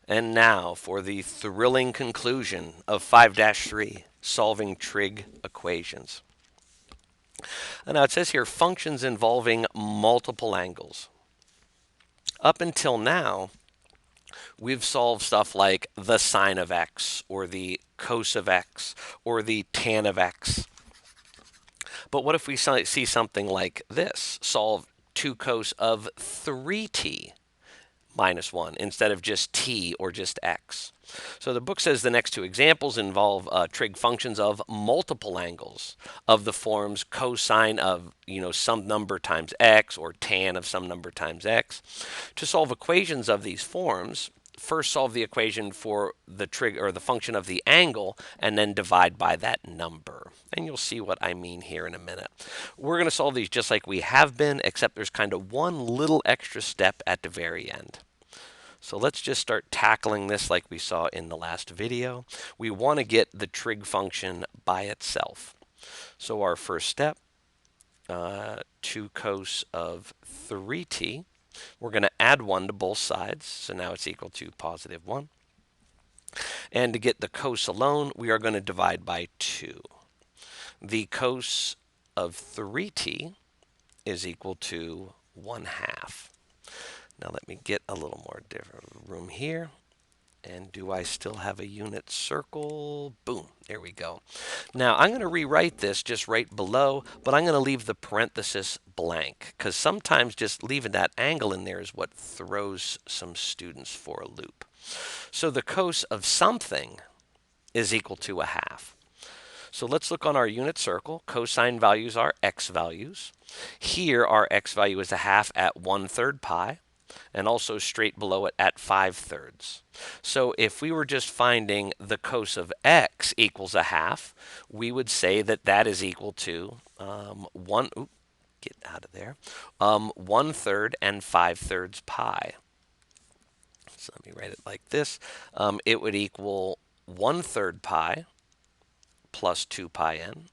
And now for the thrilling conclusion of 5-3, solving trig equations. And now it says here functions involving multiple angles. Up until now, we've solved stuff like the sine of x, or the cos of x, or the tan of x. But what if we see something like this? Solve 2 cos of 3t minus 1 instead of just t or just x. So the book says the next two examples involve trig functions of multiple angles of the forms cosine of some number times x, or tan of some number times x. To solve equations of these forms, first solve the equation for the trig, or the function of the angle, and then divide by that number. And you'll see what I mean here in a minute. We're going to solve these just like we have been, except there's kind of one little extra step at the very end. So let's just start tackling this like we saw in the last video. We want to get the trig function by itself. So our first step, 2 cos of 3t. We're going to add 1 to both sides, so now it's equal to positive 1. And to get the cos alone, we are going to divide by 2. The cos of 3t is equal to 1/2. Now let me get a little more different room here. And do I still have a unit circle? Boom, there we go. Now I'm going to rewrite this just right below, but I'm going to leave the parenthesis blank, because sometimes just leaving that angle in there is what throws some students for a loop. So the cos of something is equal to 1/2. So let's look on our unit circle. Cosine values are x values. Here our x value is 1/2 at 1/3 pi. And also straight below it at 5/3. So if we were just finding the cos of x equals 1/2, we would say that that is equal to 1/3 and 5/3 pi. So let me write it like this. It would equal 1/3 pi plus 2 pi n.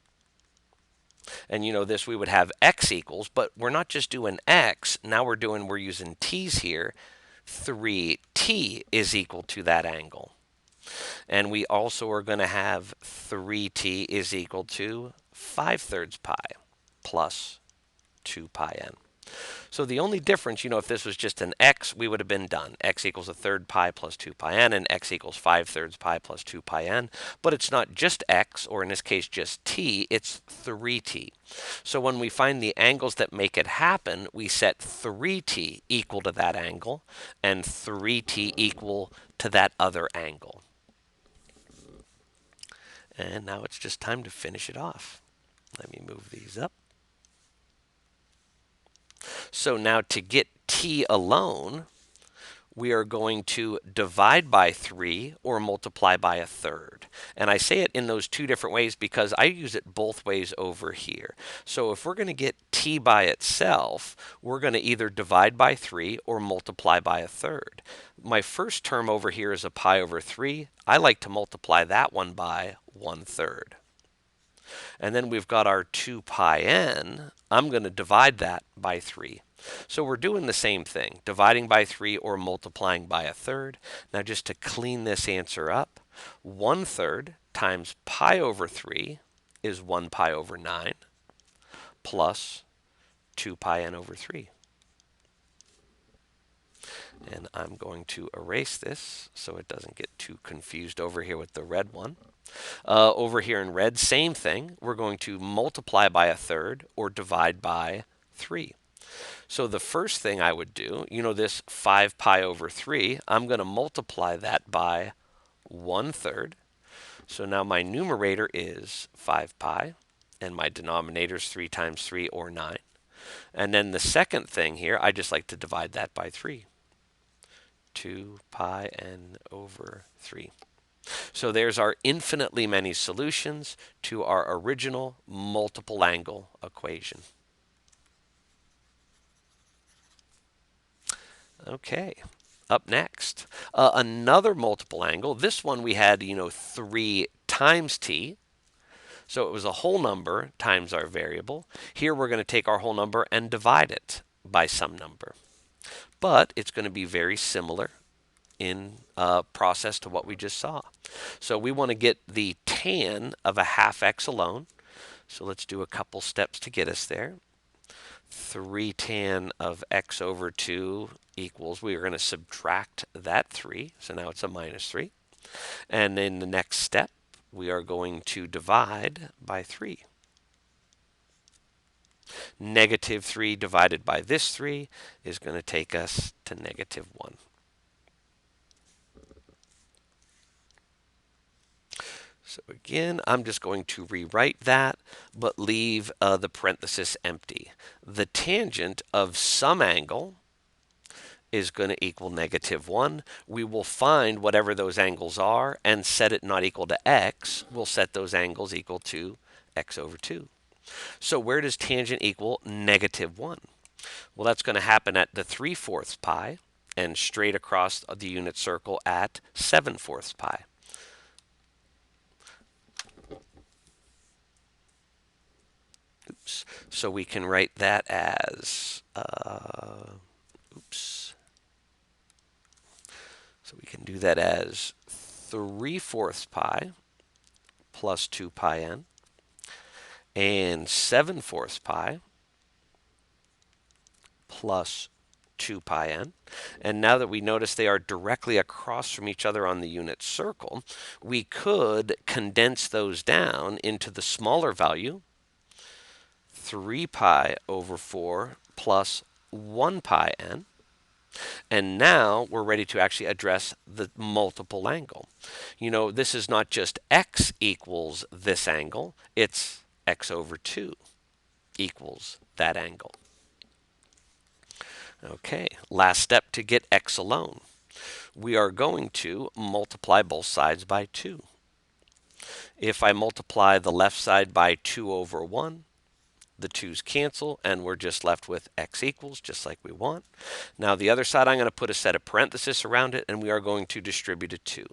And this we would have x equals, but we're not just doing x, now we're using t's here. 3t is equal to that angle. And we also are going to have 3t is equal to 5/3 pi plus 2 pi n. So the only difference, if this was just an x, we would have been done. X equals 1/3 pi plus 2 pi n, and x equals 5/3 pi plus 2 pi n. But it's not just x, or in this case just t, it's 3t. So when we find the angles that make it happen, we set 3t equal to that angle, and 3t equal to that other angle. And now it's just time to finish it off. Let me move these up. So now to get t alone, we are going to divide by 3 or multiply by 1/3. And I say it in those two different ways because I use it both ways over here. So if we're going to get t by itself, we're going to either divide by 3 or multiply by 1/3. My first term over here is a pi over 3. I like to multiply that one by 1/3. And then we've got our 2 pi n. I'm going to divide that by 3. So we're doing the same thing, dividing by 3 or multiplying by 1/3. Now just to clean this answer up, 1/3 times pi over 3 is 1 pi over 9 plus 2 pi n over 3. And I'm going to erase this so it doesn't get too confused over here with the red one. Over here in red, same thing. We're going to multiply by 1/3 or divide by 3. So the first thing I would do, this 5 pi over 3, I'm going to multiply that by 1/3. So now my numerator is 5 pi, and my denominator is 3 times 3, or 9. And then the second thing here, I just like to divide that by 3. 2 pi n over 3. So there's our infinitely many solutions to our original multiple angle equation. Okay, up next, another multiple angle. This one we had, 3 times t. So it was a whole number times our variable. Here we're going to take our whole number and divide it by some number. But it's going to be very similar in process to what we just saw. So we want to get the tan of a half x alone. So let's do a couple steps to get us there. 3 tan of x over 2 equals, we are going to subtract that 3. So now it's a minus 3. And in the next step, we are going to divide by 3. Negative 3 divided by this 3 is going to take us to negative 1. So again, I'm just going to rewrite that, but leave the parenthesis empty. The tangent of some angle is going to equal negative 1. We will find whatever those angles are and set it not equal to x. We'll set those angles equal to x over 2. So where does tangent equal negative 1? Well, that's going to happen at the 3/4 pi and straight across the unit circle at 7/4 pi. Oops. So we can write that as, So we can do that as 3/4 pi plus 2 pi n and 7/4 pi plus 2 pi n. And now that we notice they are directly across from each other on the unit circle, we could condense those down into the smaller value, 3 pi over 4 plus 1 pi n. And now we're ready to actually address the multiple angle. You know, this is not just x equals this angle, it's x over 2 equals that angle. Okay, last step to get x alone. We are going to multiply both sides by 2. If I multiply the left side by 2 over 1, the 2's cancel, and we're just left with x equals, just like we want. Now the other side, I'm going to put a set of parentheses around it, and we are going to distribute a 2.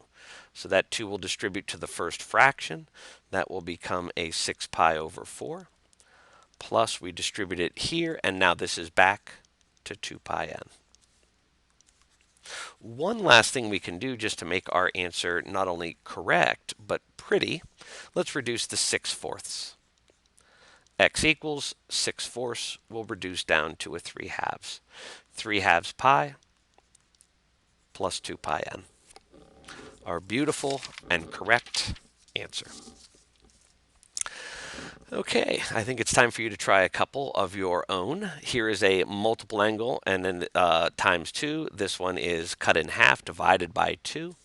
So that 2 will distribute to the first fraction. That will become a 6 pi over 4. Plus, we distribute it here, and now this is back to 2 pi n. One last thing we can do just to make our answer not only correct, but pretty, let's reduce the 6/4. X equals 6/4 will reduce down to a 3/2. 3/2 pi plus 2 pi n. Our beautiful and correct answer. Okay, I think it's time for you to try a couple of your own. Here is a multiple angle and then times 2. This one is cut in half divided by 2.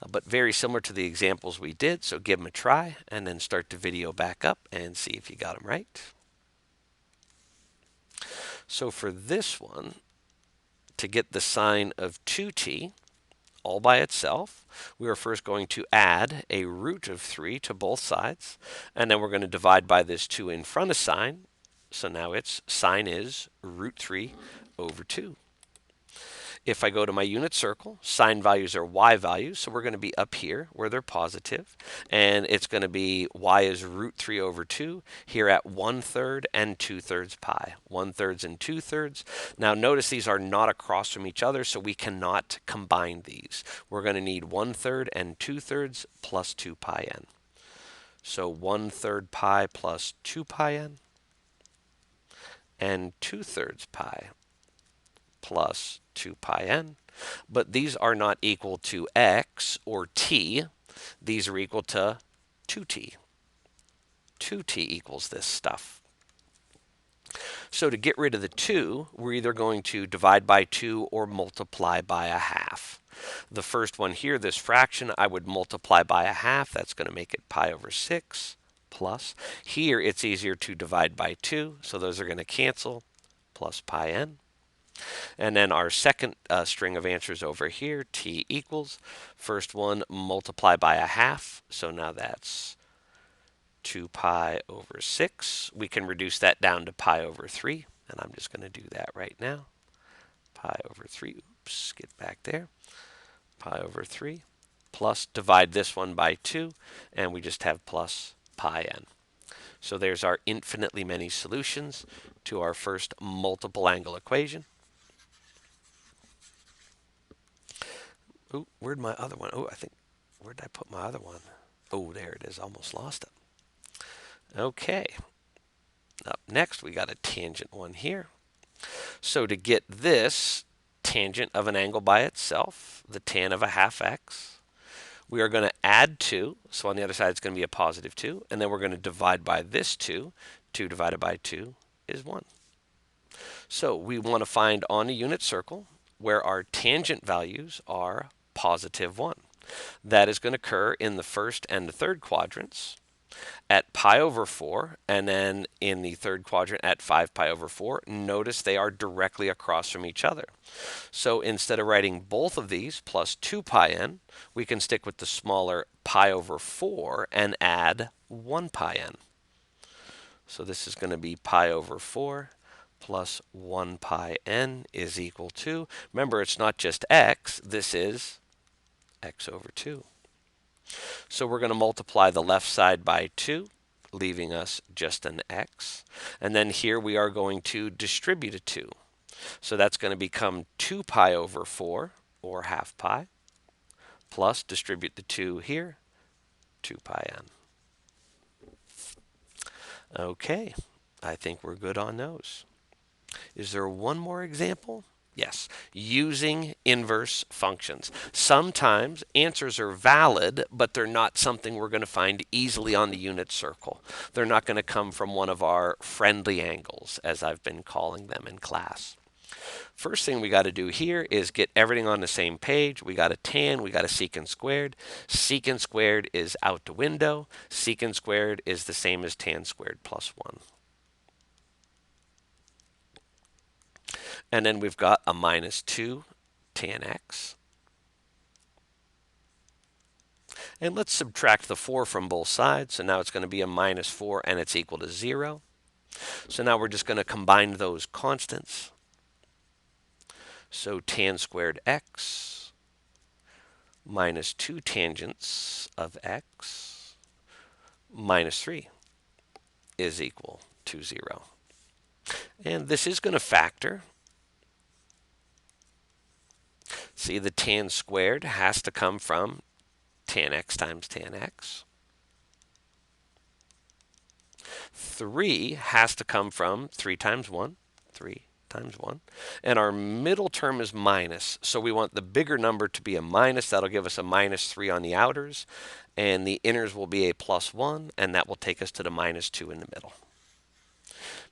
But very similar to the examples we did, so give them a try and then start the video back up and see if you got them right. So for this one, to get the sine of 2t all by itself, we are first going to add a root of 3 to both sides, and then we're going to divide by this 2 in front of sine. So now its sine is root 3 over 2. If I go to my unit circle, sine values are y values, so we're going to be up here where they're positive, and it's going to be y is root 3 over 2 here at 1/3 and 2/3 pi. 1/3 and 2/3. Now notice these are not across from each other, so we cannot combine these. We're going to need 1/3 and 2/3 plus 2 pi n. So 1/3 pi plus 2 pi n and 2/3 pi plus 2 pi n, but these are not equal to x or t. These are equal to 2t. 2t equals this stuff. So to get rid of the 2, we're either going to divide by 2 or multiply by a half. The first one here, this fraction, I would multiply by a half. That's going to make it pi over 6 plus. Here it's easier to divide by 2, so those are going to cancel, plus pi n. And then our second string of answers over here, t equals, first one multiply by a half, so now that's 2 pi over 6. We can reduce that down to pi over 3, and I'm just going to do that right now. Pi over 3, oops, get back there. Pi over 3, plus divide this one by 2, and we just have plus pi n. So there's our infinitely many solutions to our first multiple angle equation. Ooh, where'd my other one? Oh, I think, where did I put my other one? Oh, there it is. Almost lost it. Okay. Up next, we got a tangent one here. So to get this tangent of an angle by itself, the tan of a half x, we are going to add 2. So on the other side, it's going to be a positive 2. And then we're going to divide by this 2. 2 divided by 2 is 1. So we want to find on a unit circle where our tangent values are positive 1. That is going to occur in the first and the third quadrants at pi over 4, and then in the third quadrant at 5 pi over 4. Notice they are directly across from each other. So instead of writing both of these plus 2 pi n, we can stick with the smaller pi over 4 and add 1 pi n. So this is going to be pi over 4 plus 1 pi n is equal to, remember it's not just x, this is x over 2. So we're going to multiply the left side by 2, leaving us just an x. And then here we are going to distribute a 2. So that's going to become 2 pi over 4, or half pi, plus distribute the 2 here, 2 pi n. Okay, I think we're good on those. Is there one more example? Yes, using inverse functions. Sometimes answers are valid, but they're not something we're going to find easily on the unit circle. They're not going to come from one of our friendly angles, as I've been calling them in class. First thing we got to do here is get everything on the same page. We got a tan, we got a secant squared. Secant squared is out the window. Secant squared is the same as tan squared plus 1. And then we've got a minus 2 tan x. And let's subtract the 4 from both sides. So now it's going to be a minus 4 and it's equal to 0. So now we're just going to combine those constants. So tan squared x minus 2 tangents of x minus 3 is equal to 0. And this is going to factor. See, the tan squared has to come from tan x times tan x. 3 has to come from 3 times 1. 3 times 1. And our middle term is minus. So we want the bigger number to be a minus. That'll give us a minus 3 on the outers. And the inners will be a plus 1. And that will take us to the minus 2 in the middle.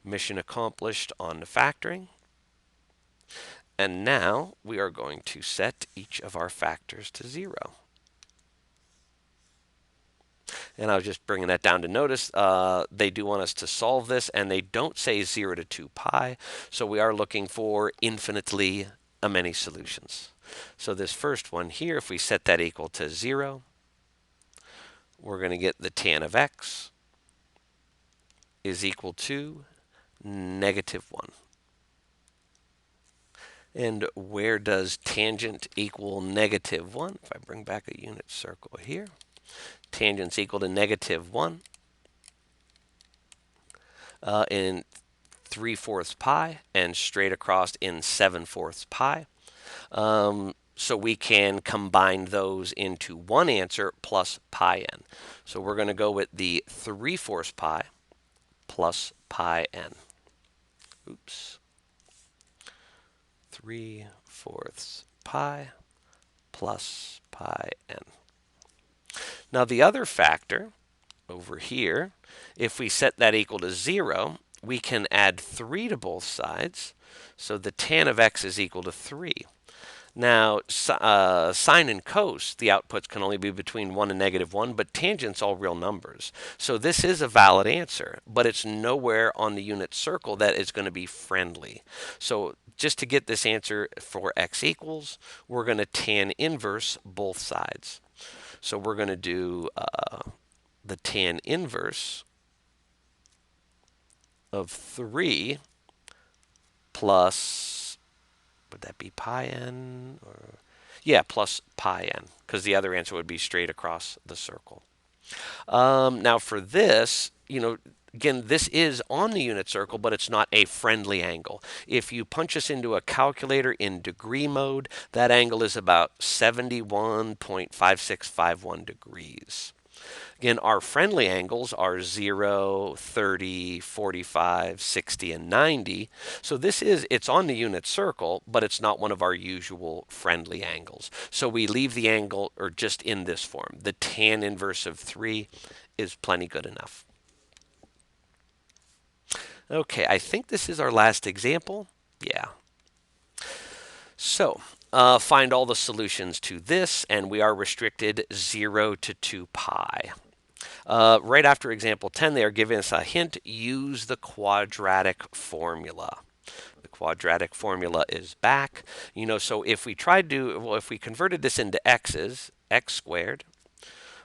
Mission accomplished on the factoring. And now we are going to set each of our factors to 0. And I was just bringing that down to notice they do want us to solve this, and they don't say 0 to 2 pi. So we are looking for infinitely many solutions. So this first one here, if we set that equal to 0, we're going to get the tan of x is equal to negative 1. And where does tangent equal negative 1? If I bring back a unit circle here, tangent's equal to negative 1 in 3/4 pi and straight across in 7/4 pi. So we can combine those into one answer plus pi n. So we're going to go with the 3/4 pi plus pi n. Oops. 3/4 pi plus pi n. Now the other factor over here, if we set that equal to 0, we can add 3 to both sides. So the tan of x is equal to 3. Now, sine and cos, the outputs can only be between 1 and negative 1, but tangent's all real numbers. So this is a valid answer, but it's nowhere on the unit circle that is going to be friendly. So just to get this answer for x equals, we're going to tan inverse both sides. So we're going to do the tan inverse of 3 plus, would that be pi n? Or, yeah, plus pi n, because the other answer would be straight across the circle. Now for this, again, this is on the unit circle, but it's not a friendly angle. If you punch this into a calculator in degree mode, that angle is about 71.5651 degrees. Again, our friendly angles are 0, 30, 45, 60, and 90. So it's on the unit circle, but it's not one of our usual friendly angles. So we leave the angle, or just in this form. The tan inverse of 3 is plenty good enough. Okay, I think this is our last example. Yeah. So find all the solutions to this, and we are restricted 0 to 2 pi. Right after example 10, they are giving us a hint. Use the quadratic formula. The quadratic formula is back. So if we if we converted this into x's, x squared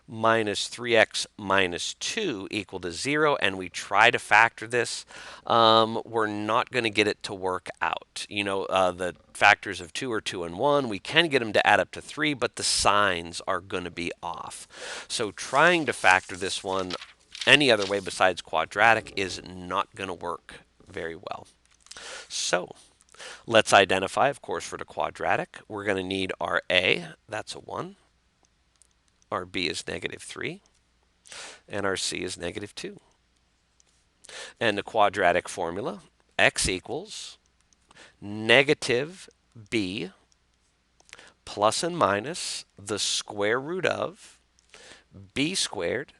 minus 3x minus 2 equal to 0, and we try to factor this, we're not going to get it to work out. The factors of 2 are 2 and 1. We can get them to add up to 3, but the signs are going to be off. So trying to factor this one any other way besides quadratic is not going to work very well. So let's identify, of course, for the quadratic, we're going to need our a, that's a 1. Our b is -3. And our c is -2. And the quadratic formula, x equals negative b plus and minus the square root of b squared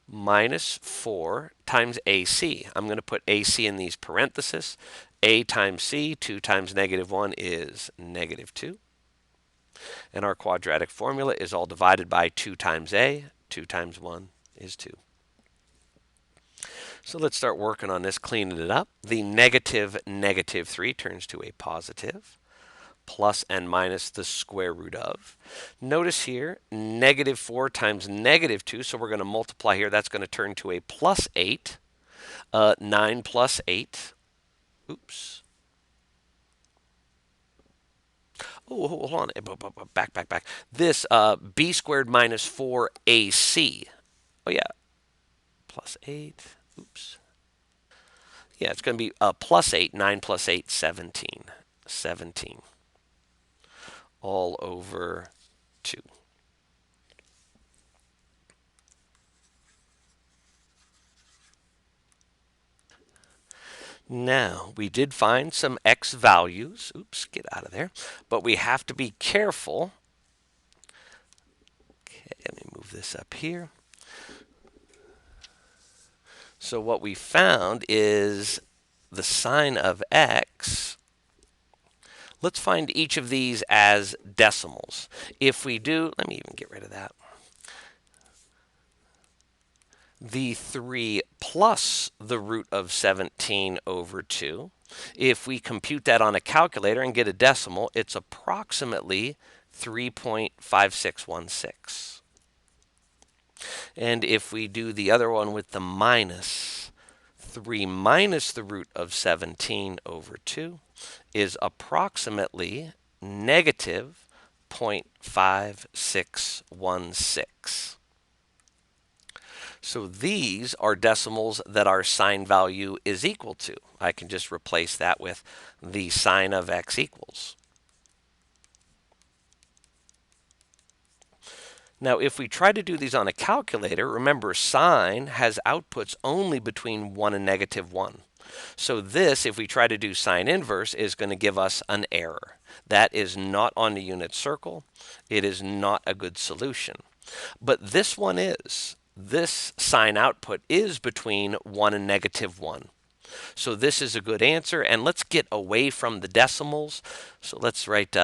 minus 4 times ac. I'm going to put ac in these parentheses. A times c, 2 times -1 is -2. And our quadratic formula is all divided by 2 times a. 2 times 1 is 2. So let's start working on this, cleaning it up. The -3 turns to a positive, plus and minus the square root of. Notice here, -4 times -2, so we're going to multiply here. That's going to turn to a plus 8. 9 plus 8. Oops. Oh, hold on. Back. This b squared minus 4ac. Oh, yeah. Plus 8. Oops. Yeah, it's going to be plus 8. 9 plus 8, 17. 17. All over 2. Now, we did find some x values. Oops, get out of there. But we have to be careful. Okay, let me move this up here. So what we found is the sign of x. Let's find each of these as decimals. If we do, let me even get rid of that. The 3 plus the root of 17 over 2. If we compute that on a calculator and get a decimal, it's approximately 3.5616. And if we do the other one with the minus, 3 minus the root of 17 over 2 is approximately negative 0.5616. So these are decimals that our sign value is equal to. I can just replace that with the sign of x equals. Now, if we try to do these on a calculator, remember sign has outputs only between 1 and -1. So this, if we try to do sign inverse, is going to give us an error. That is not on the unit circle. It is not a good solution. But this one is. This sign output is between 1 and -1. So this is a good answer. And let's get away from the decimals. So let's write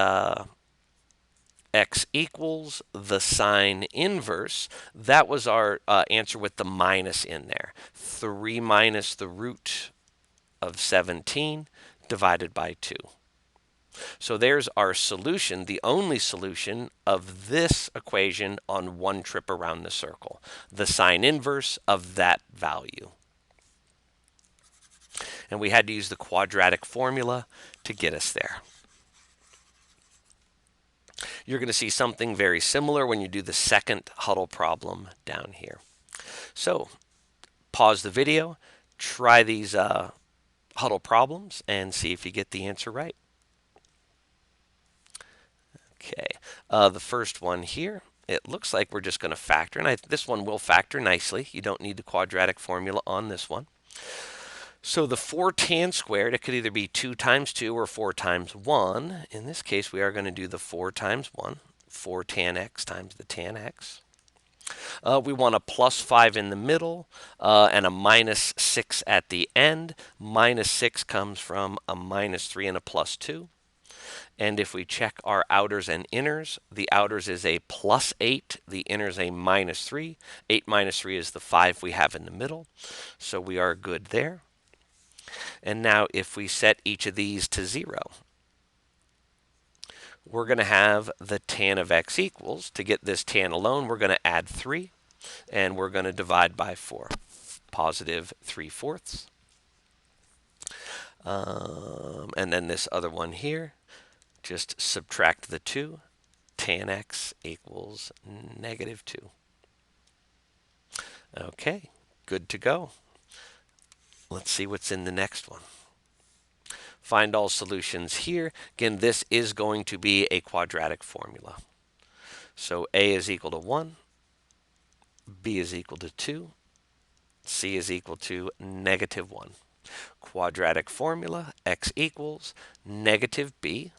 x equals the sign inverse. That was our answer with the minus in there. 3 minus the root of 17 divided by 2. So there's our solution, the only solution of this equation on one trip around the circle, the sign inverse of that value. And we had to use the quadratic formula to get us there. You're going to see something very similar when you do the second huddle problem down here. So pause the video, try these huddle problems and see if you get the answer right. Okay, the first one here, it looks like we're just going to factor, and this one will factor nicely. You don't need the quadratic formula on this one. So the 4 tan squared, it could either be 2 times 2 or 4 times 1. In this case, we are going to do the 4 times 1, 4 tan x times the tan x. We want a plus 5 in the middle and a minus 6 at the end. Minus 6 comes from a minus 3 and a plus 2. And if we check our outers and inners, the outers is a plus 8, the inners a minus 3. 8 minus 3 is the 5 we have in the middle. So we are good there. And now if we set each of these to 0, we're going to have the tan of x equals. To get this tan alone, we're going to add 3, and we're going to divide by 4. Positive 3/4. And then this other one here, just subtract the 2. Tan x equals negative 2. Okay, good to go. Let's see what's in the next one. Find all solutions here. Again, this is going to be a quadratic formula. So a is equal to 1, b is equal to 2, c is equal to negative 1. Quadratic formula, x equals negative b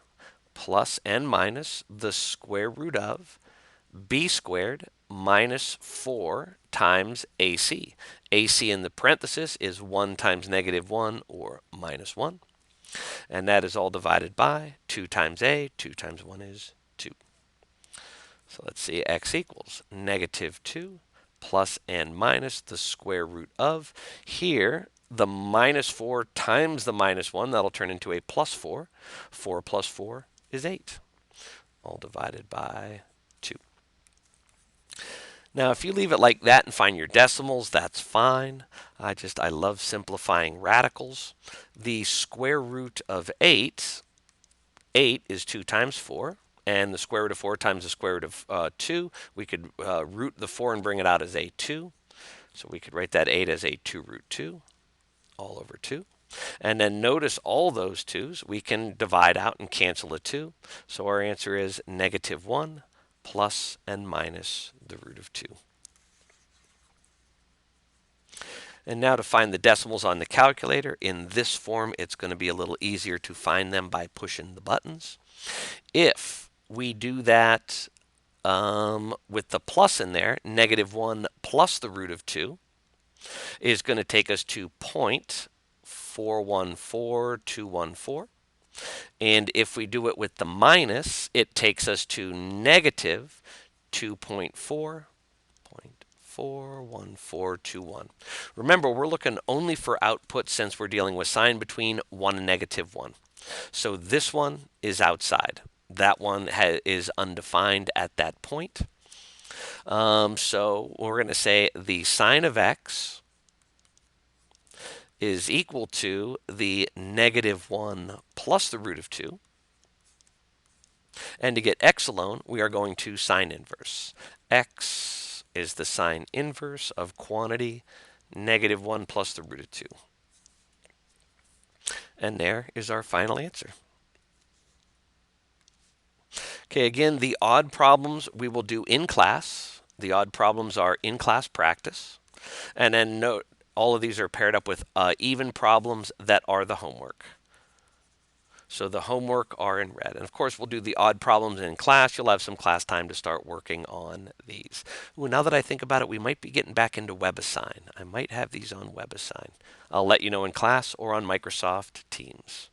plus and minus the square root of b squared minus 4 times ac. ac in the parenthesis is 1 times negative 1, or minus 1. And that is all divided by 2 times a. 2 times 1 is 2. So let's see, x equals negative 2 plus and minus the square root of. Here, the minus 4 times the minus 1, that'll turn into a plus 4. 4 plus 4 is 8, all divided by 2. Now, if you leave it like that and find your decimals, that's fine. I love simplifying radicals. The square root of 8 is 2 times 4. And the square root of 4 times the square root of 2, we could root the 4 and bring it out as a 2. So we could write that 8 as a 2 root 2, all over 2. And then notice all those 2's, we can divide out and cancel a 2. So our answer is negative 1 plus and minus the root of 2. And now to find the decimals on the calculator. In this form, it's going to be a little easier to find them by pushing the buttons. If we do that with the plus in there, negative 1 plus the root of 2 is going to take us to 0.414214. And if we do it with the minus, it takes us to negative 2.41421. Remember, we're looking only for output since we're dealing with sign between 1 and negative 1. So this one is outside. That one is undefined at that point. So we're going to say the sine of x is equal to the negative 1 plus the root of 2. And to get x alone, we are going to sine inverse. X is the sine inverse of quantity negative 1 plus the root of 2. And there is our final answer. Okay, again, the odd problems we will do in class. The odd problems are in class practice. And then note, all of these are paired up with even problems that are the homework. So the homework are in red. And of course, we'll do the odd problems in class. You'll have some class time to start working on these. Ooh, now that I think about it, we might be getting back into WebAssign. I might have these on WebAssign. I'll let you know in class or on Microsoft Teams.